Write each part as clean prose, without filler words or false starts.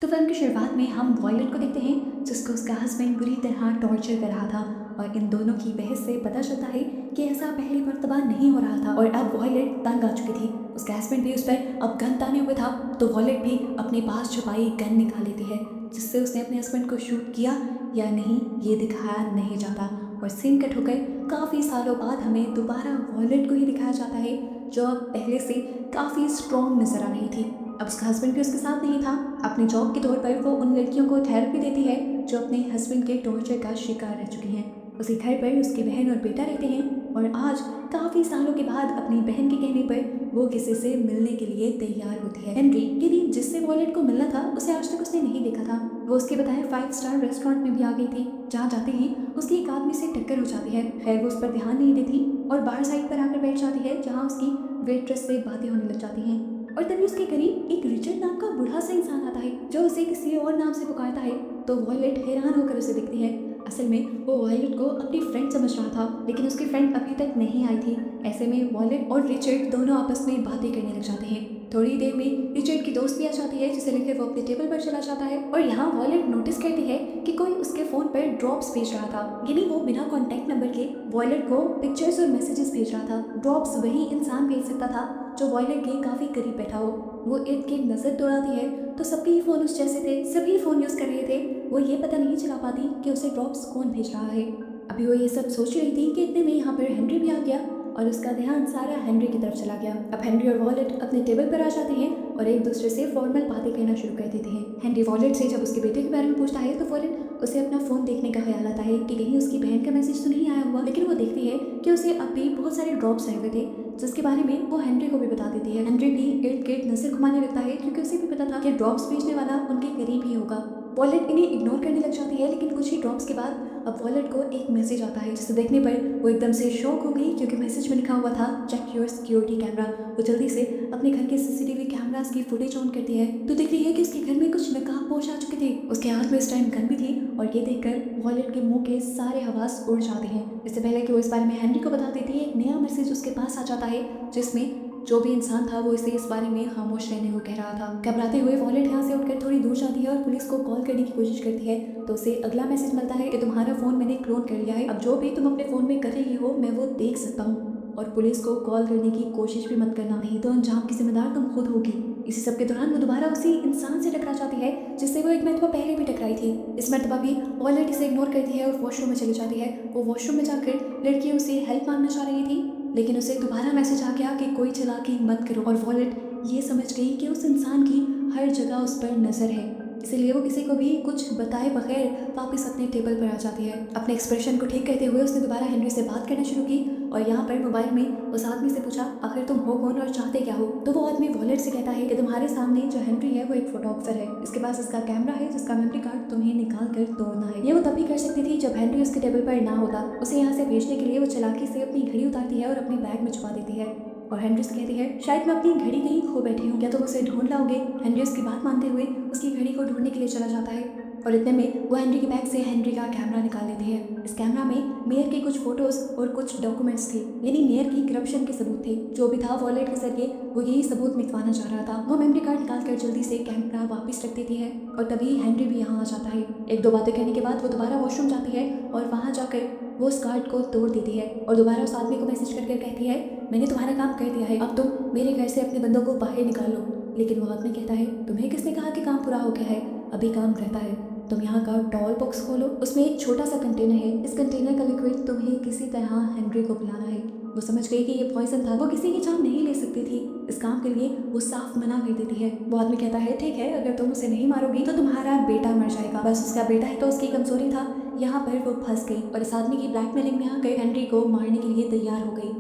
तो फिल्म की शुरुआत में हम वॉयलेट को देखते हैं जिसको उसका हस्बैंड बुरी तरह टॉर्चर कर रहा था। और इन दोनों की बहस से पता चलता है कि ऐसा पहली मर्तबा नहीं हो रहा था और अब वॉयलेट तंग आ चुकी थी। उसका हस्बैंड भी उस पर अब गन ताने हुए था, तो वॉयलेट भी अपने पास छुपाई गन निकाल लेती है जिससे उसने अपने हस्बैंड को शूट किया या नहीं ये दिखाया नहीं जाता। और सीन कट होकर काफ़ी सालों बाद हमें दोबारा वॉयलेट को ही दिखाया जाता है जो अब पहले से काफ़ी स्ट्रॉन्ग नजर आ रही थी। अब उसका हस्बैंड भी उसके साथ नहीं था। अपने जॉब के तौर पर वो उन लड़कियों को थेरेपी देती है जो अपने हस्बैंड के टॉर्चर का शिकार रह चुकी हैं। उसी घर पर उसकी बहन और बेटा रहते हैं और आज काफ़ी सालों के बाद अपनी बहन के कहने पर वो किसी से मिलने के लिए तैयार होती है। हेनरी यानी जिससे वॉलेट को मिलना था उसे आज तक उसने नहीं देखा था। वो उसके बताए 5 स्टार रेस्टोरेंट में भी आ गई थी जहाँ जाते ही उसकी एक आदमी से टक्कर हो जाती है। खैर वो उस पर ध्यान नहीं देती और बाहर साइड पर आकर बैठ जाती है जहाँ उसकी वेट्रेस से बातें होने लग जाती हैं। और तभी उसके करीब एक रिचर्ड नाम का बूढ़ा सा इंसान आता है जो उसे किसी और नाम से पुकारता है। तो वॉयलेट हैरान होकर उसे देखती है। असल में वो वॉयलेट को अपनी फ्रेंड समझ रहा था लेकिन उसकी फ्रेंड अभी तक नहीं आई थी। ऐसे में वॉयलेट और रिचर्ड दोनों आपस में बातें करने लग जाते हैं। थोड़ी देर में रिचर्ड की दोस्त भी आ जाती है जिसे लेकर वो अपने टेबल पर चला जाता है और यहाँ वॉयलेट नोटिस करती है कि कोई उसके फोन पर ड्रॉप्स भेज रहा था। यानी वो बिना कॉन्टैक्ट नंबर के वॉयलेट को पिक्चर्स और मैसेजेस भेज रहा था। ड्रॉप्स वही इंसान भेज सकता था जो वॉयलेट के काफी करीब बैठा हो। वो इर्द गिर्द नजर दौड़ाती है तो सबके फोन उस जैसे थे, सभी फोन यूज कर रहे थे। वो ये पता नहीं चला पाती कि उसे ड्रॉप्स कौन भेज रहा है। अभी वो ये सब सोच रही थी कि इतने में यहाँ पर हेनरी भी आ गया और उसका ध्यान सारा हेनरी की तरफ चला गया। अब हेनरी और वॉलेट अपने टेबल पर आ जाते हैं और एक दूसरे से फॉर्मल बातें करना शुरू कर देते हैं। हेनरी वॉलेट से जब उसके बेटे के बारे में पूछता है तो फौरन उसे अपना फोन देखने का ख्याल आता है कि कहीं उसकी बहन का मैसेज तो नहीं आया हुआ। लेकिन वो देखती है कि उसे अब भी बहुत सारे ड्रॉप्स आए हुए थे जिसके बारे में वो हेनरी को भी बता देती है। हेनरी भी इर्द गिर्द नजर घुमाने लगता है क्योंकि उसे भी पता था कि ड्रॉप्स भेजने वाला उनके करीब ही होगा। वॉलेट इन्हें इग्नोर करने लग जाती है लेकिन कुछ ही ड्रॉप्स के बाद अब वॉलेट को एक मैसेज आता है जिसे देखने पर वो एकदम से शॉक हो गई क्योंकि मैसेज में लिखा हुआ था चेक योर सिक्योरिटी कैमरा। वो जल्दी से अपने घर के सीसीटीवी कैमरास की फुटेज ऑन करती है तो दिख रही है कि उसके घर में कुछ नकाबपोश आ चुके थे। उसके हाथ में इस टाइम गन भी थी और ये देखकर वॉलेट के मुंह के सारे हवास उड़ जाते हैं। इससे पहले कि वो इस बारे में हेनरी को बता देती है एक नया मैसेज उसके पास आ जाता है जिसमें जो भी इंसान था वो इसे इस बारे में खामोश रहने को कह रहा था। घबराते हुए वॉलेट यहाँ से उठकर थोड़ी दूर जाती है और पुलिस को कॉल करने की कोशिश करती है तो उसे अगला मैसेज मिलता है कि तुम्हारा फोन मैंने क्लोन कर लिया है, अब जो भी तुम अपने फोन में कर रही हो मैं वो देख सकता हूँ और पुलिस को कॉल करने की कोशिश भी मत करना, नहीं तो अंजाम की जिम्मेदार तुम खुद होगी। इसी सब के दौरान वो दोबारा उसी इंसान से टकरा जाती है जिससे वो एक मरतबा पहले भी टकराई थी। इस मरतबा भी वॉलेट इसे इग्नोर करती है और वॉशरूम में चली जाती है। वो वॉशरूम में जाकर लड़की उसे हेल्प मांगना चाह रही थी लेकिन उसे दोबारा मैसेज आ गया कि कोई चालाकी मत करो और वॉलेट ये समझ गई कि उस इंसान की हर जगह उस पर नजर है, इसीलिए वो किसी को भी कुछ बताए बगैर वापस अपने टेबल पर आ जाती है। अपने एक्सप्रेशन को ठीक करते हुए उसने दोबारा हेनरी से बात करना शुरू की और यहाँ पर मोबाइल में उस आदमी से पूछा आखिर तुम हो कौन और चाहते क्या हो। तो वो आदमी वॉलेट से कहता है कि तुम्हारे सामने जो हेनरी है वो एक फोटोग्राफर है, इसके पास इसका कैमरा है जिसका मेमोरी कार्ड तुम्हें निकाल कर तोड़ना है। ये वो तभी कर सकती थी जब हेनरी उसके टेबल पर ना होता। उसे यहाँ से भेजने के लिए वो चालाकी से अपनी घड़ी उतारती है और अपने बैग में छुपा देती है और हेनरी से कहती है शायद मैं अपनी घड़ी कहीं खो बैठी हूँ, क्या तुम उसे ढूंढ लाओगे। हेनरी उसकी बात मानते हुए उसकी घड़ी को ढूंढने के लिए चला जाता है और इतने में वो हेनरी के बैग से हेनरी का कैमरा निकाल लेती है। इस कैमरा में मेयर की कुछ फोटोज और कुछ डॉक्यूमेंट्स थे, यानी मेयर की करप्शन के सबूत थे। जो भी था वॉलेट के जरिए वो यही सबूत मिटवाना चाह रहा था। वो मेमोरी कार्ड निकाल कर जल्दी से कैमरा वापस रख देती है और तभी हेनरी भी यहाँ आ जाता है। एक दो बातें करने के बाद वो दोबारा वॉशरूम जाती है और वहाँ जाकर वो उस कार्ड को तोड़ देती है और दोबारा उस आदमी को मैसेज करके कहती है मैंने तुम्हारा काम कर दिया है, अब तुम मेरे घर से अपने बंदों को बाहर निकालो। लेकिन वो आदमी कहता है तुम्हें किसने कहा कि काम पूरा हो गया है, अभी काम रहता है। तुम यहाँ का टॉल बॉक्स खोलो, उसमें एक छोटा सा कंटेनर है, इस कंटेनर का लिक्विड तुम्हें किसी तरह हेनरी को पिलाना है। वो समझ गई कि ये पॉइजन था, वो किसी की जान नहीं ले सकती थी। इस काम के लिए वो साफ मना कर देती है। वो आदमी कहता है ठीक है अगर तुम उसे नहीं मारोगी तो तुम्हारा बेटा मर जाएगा। बस उसका बेटा ही तो उसकी कमजोरी था। यहाँ पर वो फंस गई और इस आदमी की ब्लैकमेलिंग में आकर हेनरी को मारने के लिए तैयार हो गई।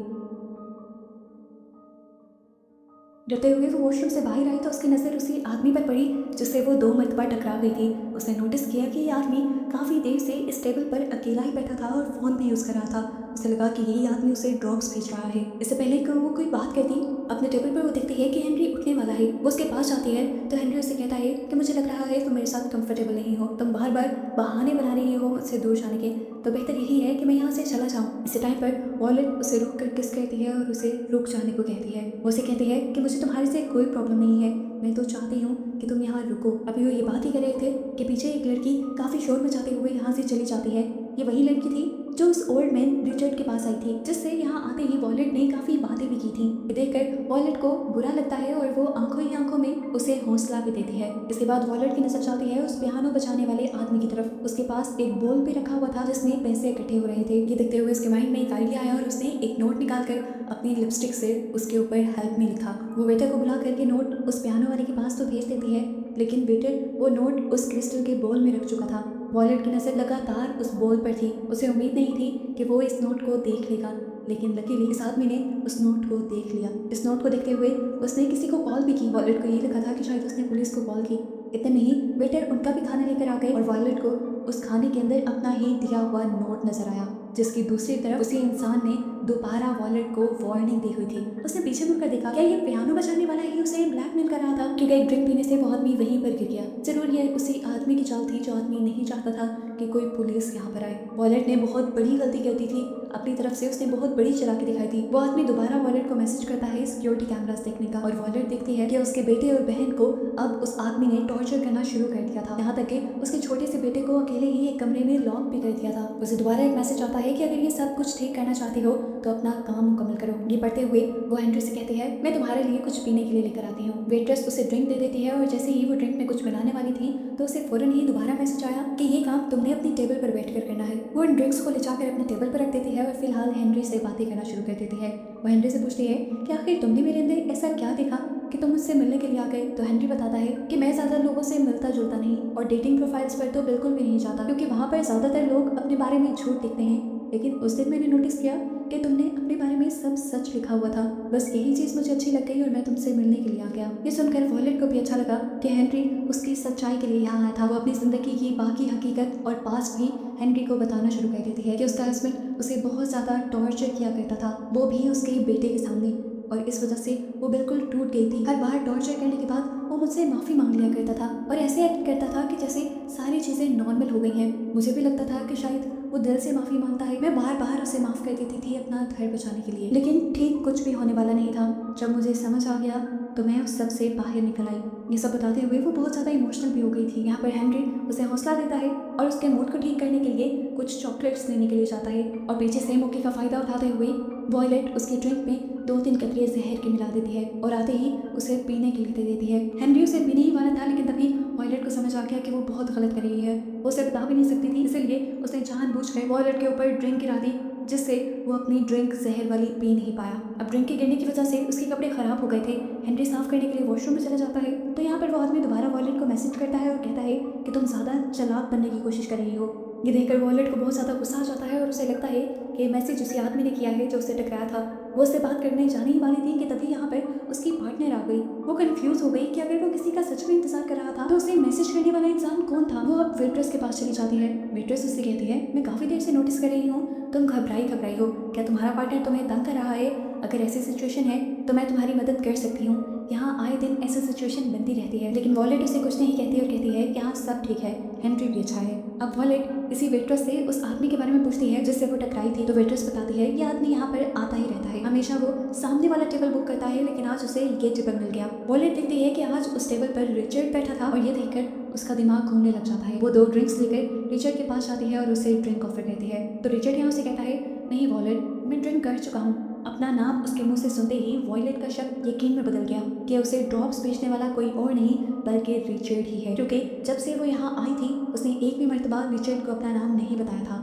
डरते हुए वो वॉशरूम से बाहर आई तो उसकी नज़र उसी आदमी पर पड़ी जिससे वो 2 मरतबा टकरा गई थी। उसने नोटिस किया कि ये आदमी काफ़ी देर से इस टेबल पर अकेला ही बैठा था और फ़ोन भी यूज़ कर रहा था। उसे लगा कि यही आदमी उसे ड्रॉप्स भेज रहा है। इससे पहले कि वो कोई बात करती अपने टेबल पर वो देखती है कि हेनरी उठने वाला है। वो उसके पास जाती है तो हेनरी उसे कहता है कि मुझे लग रहा है तुम मेरे साथ कंफर्टेबल नहीं हो, तुम बार बार बहाने बना रही हो मुझसे दूर जाने के, तो बेहतर यही है कि मैं यहाँ से चला जाऊँ। इसी टाइम पर वॉलेट उसे रुक कर किस कहती है और उसे रुक जाने को कहती है। वो उसे कहती है कि मुझे तुम्हारे से कोई प्रॉब्लम नहीं है, मैं तो चाहती हूँ कि तुम यहाँ रुको। अभी वो ये बात ही कर रहे थे कि पीछे एक लड़की काफ़ी शोर मचाते हुए यहाँ से चली जाती है। ये वही लड़की थी जो उस ओल्ड मैन रिचर्ड के पास आई थी, जिससे यहाँ आते ही वॉलेट ने काफ़ी बातें भी की थी। ये देखकर वॉलेट को बुरा लगता है और वो आंखों ही आंखों में उसे हौसला भी देती है। इसके बाद वॉलेट की नजर जाती है उस पियानो बजाने वाले आदमी की तरफ। उसके पास एक बोल भी रखा हुआ था जिसमें पैसे इकट्ठे हो रहे थे। ये देखते हुए उसके माइंड में एक आइडिया आया और उसने एक नोट निकाल कर अपनी लिपस्टिक से उसके ऊपर हेल्प मी लिखा। वो वेटर को बुला करके नोट उस पियानो वाले के पास तो भेज देती है, लेकिन वेटर वो नोट उस क्रिस्टल के बोल में रख चुका था। वॉलेट की नज़र लगातार उस बोल पर थी। उसे उम्मीद नहीं थी कि वो इस नोट को देख लेगा, लेकिन लकीली इस आदमी ने उस नोट को देख लिया। इस नोट को देखते हुए उसने किसी को कॉल भी की। वॉलेट को ये लगा था कि शायद उसने पुलिस को कॉल की। इतने में ही वेटर उनका भी खाना लेकर आ गए और वॉलेट को उस खाने के अंदर अपना ही दिया हुआ नोट नजर आया, जिसकी दूसरी तरफ उसी इंसान ने दोबारा वॉलेट को वार्निंग दी हुई थी। उसने पीछे मुड़कर देखा, क्या ये पियानो बजाने वाला ही उसे ब्लैकमेल कर रहा था? क्योंकि एक ड्रिंक पीने से वो आदमी वहीं पर गिर गया। जरूर ये उसी आदमी की चाल थी जो आदमी नहीं चाहता था कि कोई पुलिस यहाँ पर आए। वॉलेट ने बहुत बड़ी गलती कर दी थी अपनी तरफ से। उसने बहुत बड़ी चालाकी दिखाई थी। वो आदमी दोबारा वॉलेट को मैसेज करता है सिक्योरिटी कैमरास देखने का, और वॉलेट देखती है कि उसके बेटे और बहन को अब उस आदमी ने टॉर्चर करना शुरू कर दिया था। यहाँ तक कि उसके छोटे से बेटे को अकेले ही एक कमरे में लॉक भी कर दिया था। उसे दोबारा एक मैसेज आता है कि अगर ये सब कुछ ठीक करना चाहती हो तो अपना काम मुकम्मल करो। ये पढ़ते हुए वो हेनरी से कहती है, मैं तुम्हारे लिए कुछ पीने के लिए लेकर आती हूँ। वेट्रेस उसे ड्रिंक दे देती है और जैसे ही वो ड्रिंक में कुछ मिलाने वाली थी तो उसे फौरन ही दोबारा मैसेज आया कि ये काम तुमने अपनी टेबल पर बैठकर करना है। वो उन ड्रिंक्स को ले जाकर अपने टेबल पर रख देती है और फिलहाल हेनरी से बातें करना शुरू कर देती है। वो हेनरी से पूछती है कि आखिर तुमने मेरे अंदर ऐसा क्या देखा कि तुम मुझसे मिलने के लिए आ गए? तो हेनरी बताता है कि मैं ज़्यादा लोगों से मिलता जुलता नहीं और डेटिंग प्रोफाइल्स पर तो बिल्कुल भी नहीं जाता, क्योंकि वहाँ पर ज़्यादातर लोग अपने बारे में झूठ लिखते हैं। लेकिन उस दिन मैंने नोटिस किया कि तुमने अपने बारे में सब सच लिखा हुआ था। बस यही चीज़ मुझे अच्छी लग गई और मैं तुमसे मिलने के लिए आ गया। ये सुनकर वॉलेट को भी अच्छा लगा कि हेनरी उसकी सच्चाई के लिए यहाँ आया था। वो अपनी ज़िंदगी की बाकी हकीकत और पास्ट भी हेनरी को बताना शुरू कर देती है कि उसका हस्बैंड उसे बहुत ज़्यादा टॉर्चर किया करता था, वो भी उसके बेटे के सामने, और इस वजह से वो बिल्कुल टूट गई थी। हर बार टॉर्चर करने के बाद वो मुझसे माफ़ी मांग लिया करता था और ऐसे एक्ट करता था कि जैसे सारी चीज़ें नॉर्मल हो गई हैं। मुझे भी लगता था कि शायद वो दिल से माफ़ी मांगता है। मैं बार बार उसे माफ़ कर देती थी अपना घर बचाने के लिए, लेकिन ठीक कुछ भी होने वाला नहीं था। जब मुझे समझ आ गया तो मैं उस सब से बाहर निकल आई। ये सब बताते हुए वो बहुत ज़्यादा इमोशनल भी हो गई थी। यहाँ पर हेनरी उसे हौसला देता है और उसके मूड को ठीक करने के लिए कुछ चॉकलेट्स लेने के लिए जाता है, और पीछे से मौके का फ़ायदा उठाते हुए वॉयलेट उसकी ड्रिंक में 2-3 कतरे जहर के मिला देती है और आते ही उसे पीने के लिए दे देती है। हेनरी उसे पीने ही वाला था, लेकिन तभी वॉयलेट को समझ आ गया कि वो बहुत गलत कर रही है। वो उसे बता भी नहीं सकती थी, इसलिए उसने जानबूझकर वॉयलेट के ऊपर ड्रिंक गिरा दी, जिससे वो अपनी ड्रिंक जहर वाली पी नहीं पाया। अब ड्रिंक के गिरने की वजह से उसके कपड़े खराब हो गए थे। हेनरी साफ करने के लिए वॉशरूम में चला जाता है तो यहाँ पर वो आदमी दोबारा वॉयलेट को मैसेज करता है और कहता है कि तुम ज़्यादा चालाक बनने की कोशिश कर रही हो। ये देखकर वॉयलेट को बहुत ज़्यादा गुस्सा आ जाता है और उसे लगता है कि मैसेज उसी आदमी ने किया है जो उससे टकराया था। वो उससे बात करने जाने ही वाली थी कि तभी यहाँ पर उसकी पार्टनर आ गई। वो कंफ्यूज हो गई कि अगर वो किसी का सच में इंतजार कर रहा था तो उसे मैसेज करने वाला इंसान कौन था। वो अब वेट्रेस के पास चली जाती है। वेट्रेस उससे कहती है, मैं काफ़ी देर से नोटिस कर रही हूँ तुम घबराई हो। क्या तुम्हारा पार्टनर तुम्हें तंग कर रहा है? अगर ऐसी सिचुएशन है तो मैं तुम्हारी मदद कर सकती हूँ। यहाँ आए दिन ऐसी सिचुएशन बनती रहती है। लेकिन वॉलेट उसे कुछ नहीं कहती और कहती है कि हाँ सब ठीक है, हेनरी भी अच्छा है। अब वॉलेट इसी वेट्रेस से उस आदमी के बारे में पूछती है जिससे वो टकराई थी, तो वेट्रेस बताती है ये आदमी यहाँ पर आता ही रहता है, हमेशा वो सामने वाला टेबल बुक करता है, लेकिन आज उसे ये टेबल मिल गया। वॉलेट देखती है कि आज उस टेबल पर रिचर्ड बैठा था और ये देखकर उसका दिमाग घूमने लग जाता है। वो 2 ड्रिंक्स लेकर रिचर्ड के पास जाती है और उसे ड्रिंक ऑफर करती है, तो रिचर्ड यहाँ उसे कहता है नहीं वॉलेट, मैं ड्रिंक कर चुका हूँ। अपना नाम उसके मुंह से सुनते ही वॉयलेट का शक यकीन में बदल गया कि उसे ड्रॉप्स बेचने वाला कोई और नहीं बल्कि रिचर्ड ही है, क्योंकि जब से वो यहाँ आई थी उसने एक भी मर्तबा रिचर्ड को अपना नाम नहीं बताया था।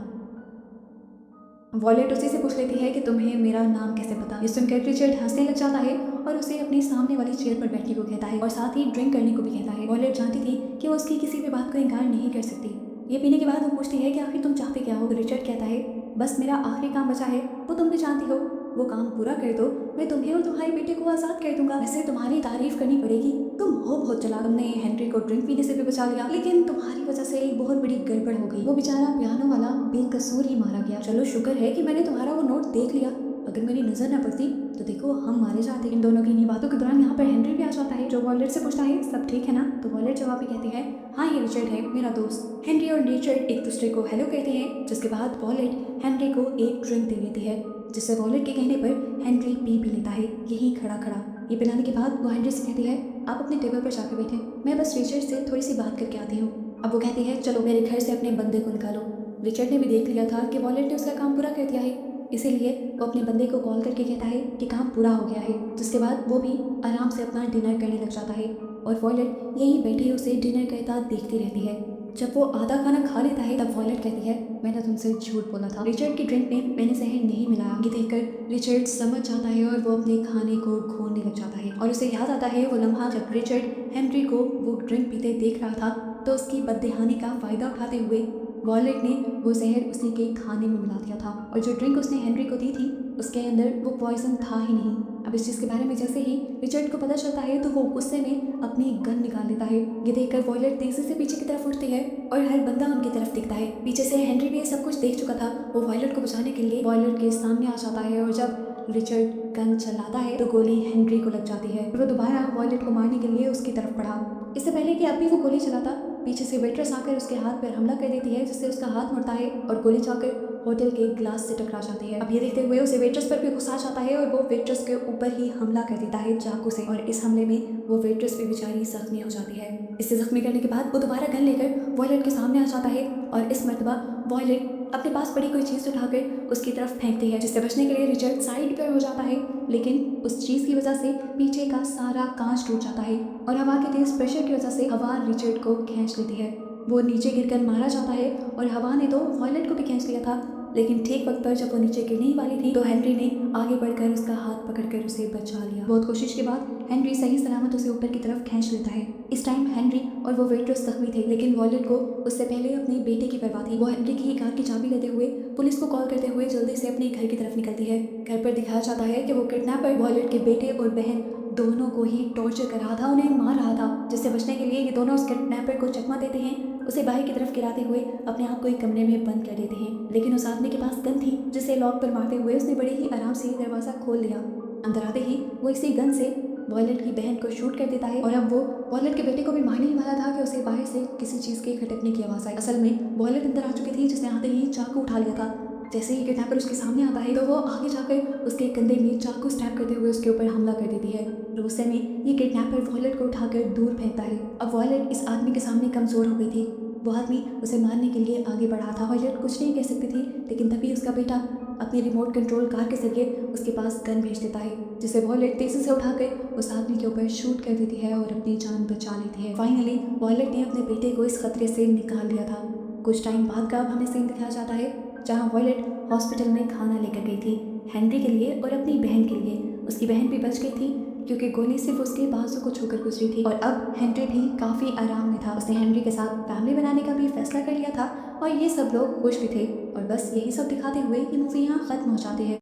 वॉलेट उसी से पूछ लेती है कि तुम्हें मेरा नाम कैसे पता। ये सुनकर रिचर्ड हंसने लग जाता है और उसे अपने सामने वाली चेयर पर बैठने को कहता है और साथ ही ड्रिंक करने को भी कहता है। वॉलेट जानती थी कि वो उसकी किसी भी बात को इनकार नहीं कर सकती। ये पीने के बाद वो पूछती है कि आखिर तुम चाहते क्या हो? रिचर्ड कहता है बस मेरा आखिरी काम बचा है, वो तुम भी जानती हो, वो काम पूरा कर दो, मैं तुम्हें और तुम्हारे बेटे को आज़ाद कर दूंगा। वैसे तुम्हारी तारीफ करनी पड़ेगी, तुम हो बहुत चलाक। तुमने हेनरी को ड्रिंक पीने से भी बचा लिया, लेकिन तुम्हारी वजह से एक बहुत बड़ी गड़बड़ हो गई। वो बेचारा पियानो वाला बेकसूर ही मारा गया। चलो शुक्र है कि मैंने तुम्हारा वो नोट देख लिया, अगर मेरी नजर न पड़ती तो देखो हम मारे जाते। इन दोनों की इन्हीं बातों के दौरान यहाँ पर हेनरी भी आ जाता है, जो वॉलेट से पूछता है सब ठीक है ना? तो वॉलेट जवाब भी कहती है हाँ ये रिचर्ड है मेरा दोस्त। हेनरी और रिचर्ड एक दूसरे को हेलो कहते हैं, जिसके बाद वॉलेट हेनरी को एक ड्रिंक दे देती है, जिससे वॉलेट के कहने पर हेनरी पी लेता है यही खड़ा खड़ा। ये पिलाने के बाद वो हेनरी से कहती है आप अपने टेबल पर जाकर बैठे, मैं बस रिचर्ड से थोड़ी सी बात करके आती हूँ। अब वो कहती है चलो मेरे घर से अपने बंदे को निकालो। रिचर्ड ने भी देख लिया था कि वॉयलेट ने उसका काम पूरा कर दिया है, इसीलिए वो अपने बंदे को कॉल करके कहता है कि काम पूरा हो गया है। जिसके बाद वो भी आराम से अपना डिनर करने लग जाता है और वॉयलेट यहीं बैठी उसे डिनर करता देखती रहती है। जब वो आधा खाना खा लेता है तब वॉयलेट कहती है मैंने तुमसे झूठ बोला था, रिचर्ड की ड्रिंक में मैंने जहर नहीं मिलाया। ये देखकर रिचर्ड समझ जाता है और वो अपने खाने को खोने लग जाता है और उसे याद आता है वो लम्हा जब रिचर्ड हेनरी को वो ड्रिंक पीते देख रहा था तो उसकी बददिहानी का फायदा उठाते हुए वॉयलेट ने वो जहर उसी के खाने में मिला दिया था और जो ड्रिंक उसने हेनरी को दी थी उसके अंदर वो पॉइजन था ही नहीं। अब इस चीज़ के बारे में जैसे ही रिचर्ड को पता चलता है तो वो गुस्से में अपनी गन निकाल लेता है। ये देखकर वॉयलेट तेजी से पीछे की तरफ उठती है और हर बंदा उनकी तरफ दिखता है। पीछे से हेनरी भी ये सब कुछ देख चुका था, वो वॉयलेट को बचाने के लिए वॉयलेट के सामने आ जाता है और जब रिचर्ड गन चलाता है तो गोली हेनरी को लग जाती है। वो दोबारा वॉयलेट को मारने के लिए उसकी तरफ बढ़ा। इससे पहले कि अब भी वो गोली चलाता, पीछे से वेट्रेस आकर उसके हाथ पर हमला कर देती है जिससे उसका हाथ मुड़ता है और गोली जाकर होटल के ग्लास से टकरा जाती है। अब ये देखते हुए उसे वेट्रेस पर भी गुस्सा आ जाता है और वो वेट्रेस के ऊपर ही हमला कर देता है चाकू से और इस हमले में वो वेट्रेस भी बेचारी जख्मी हो जाती है। इसे जख्मी करने के बाद वो दोबारा गन लेकर वॉयलेट के सामने आ जाता है और इस मर्तबा वॉयलेट अपने पास पड़ी कोई चीज़ उठाकर उसकी तरफ फेंकती है जिससे बचने के लिए रिचर्ड साइड पर हो जाता है, लेकिन उस चीज़ की वजह से पीछे का सारा कांच टूट जाता है और हवा के तेज प्रेशर की वजह से हवा रिचर्ड को खींच लेती है। वो नीचे गिरकर मारा जाता है और हवा ने तो वॉयलेट को भी खींच लिया था, लेकिन ठीक वक्त पर जब वो नीचे गिरने ही वाली थी तो हेनरी ने आगे बढ़कर उसका हाथ पकड़कर उसे बचा लिया। बहुत कोशिश के बाद हेनरी सही सलामत उसे ऊपर की तरफ खींच लेता है। इस टाइम हेनरी और वो वेट्रेस जख्मी थे, लेकिन वॉयलेट को उससे पहले अपने बेटे की परवाह थी। वो हेनरी की कार की चाबी लेते हुए पुलिस को कॉल करते हुए जल्दी से अपने घर की तरफ निकलती है। घर पर दिखाया जाता है कि वो किडनैपर वॉयलेट के बेटे और बहन दोनों को ही टॉर्चर कर रहा था, उन्हें मार रहा था, जिससे बचने के लिए ये दोनों उस किडनैपर को चकमा देते हैं, उसे बाहर की तरफ गिराते हुए अपने आप को एक कमरे में बंद कर देते हैं। लेकिन उस आदमी के पास गन थी जिसे लॉक पर मारते हुए उसने बड़े ही आराम से दरवाजा खोल लिया। अंदर आते ही वो इसी गन से वॉयलेट की बहन को शूट कर देता है और अब वो वॉयलेट के बेटे को भी मारने ही वाला था कि उसे बाहर से किसी चीज़ के खटकने की आवाज़ आई। असल में वॉयलेट अंदर आ चुकी थी जिसने आते ही चाकू उठा लिया था। जैसे ही किडनैपर उसके सामने आता है तो वो आगे जाकर उसके कंधे में चाकू स्टैब करते हुए उसके ऊपर हमला कर देती है। गुस्से में ये किडनैपर वॉयलेट को उठाकर दूर फेंकता है। अब वॉयलेट इस आदमी के सामने कमज़ोर हो गई थी, वो आदमी उसे मारने के लिए आगे बढ़ा था। वॉयलेट कुछ नहीं कह सकती थी, लेकिन तभी उसका बेटा अपनी रिमोट कंट्रोल कार के जरिए उसके पास गन भेज देता है, जिसे वॉयलेट तेजी से उठाकर उस आदमी के ऊपर शूट कर देती है और अपनी जान बचा लेती है। फाइनली वॉयलेट ने अपने बेटे को इस खतरे से निकाल लिया था। कुछ टाइम बाद का अब हमें सीन दिखाया जाता है जहाँ वॉयलेट हॉस्पिटल में खाना लेकर गई थी हेनरी के लिए और अपनी बहन के लिए। उसकी बहन भी बच गई थी क्योंकि गोली सिर्फ उसके बाजू को छूकर गुजरी थी और अब हेनरी भी काफ़ी आराम में था। उसने हेनरी के साथ फैमिली बनाने का भी फैसला कर लिया था और ये सब लोग खुश भी थे। और बस यही सब दिखाते हुए ये मूवी यहाँ ख़त्म हो जाती है।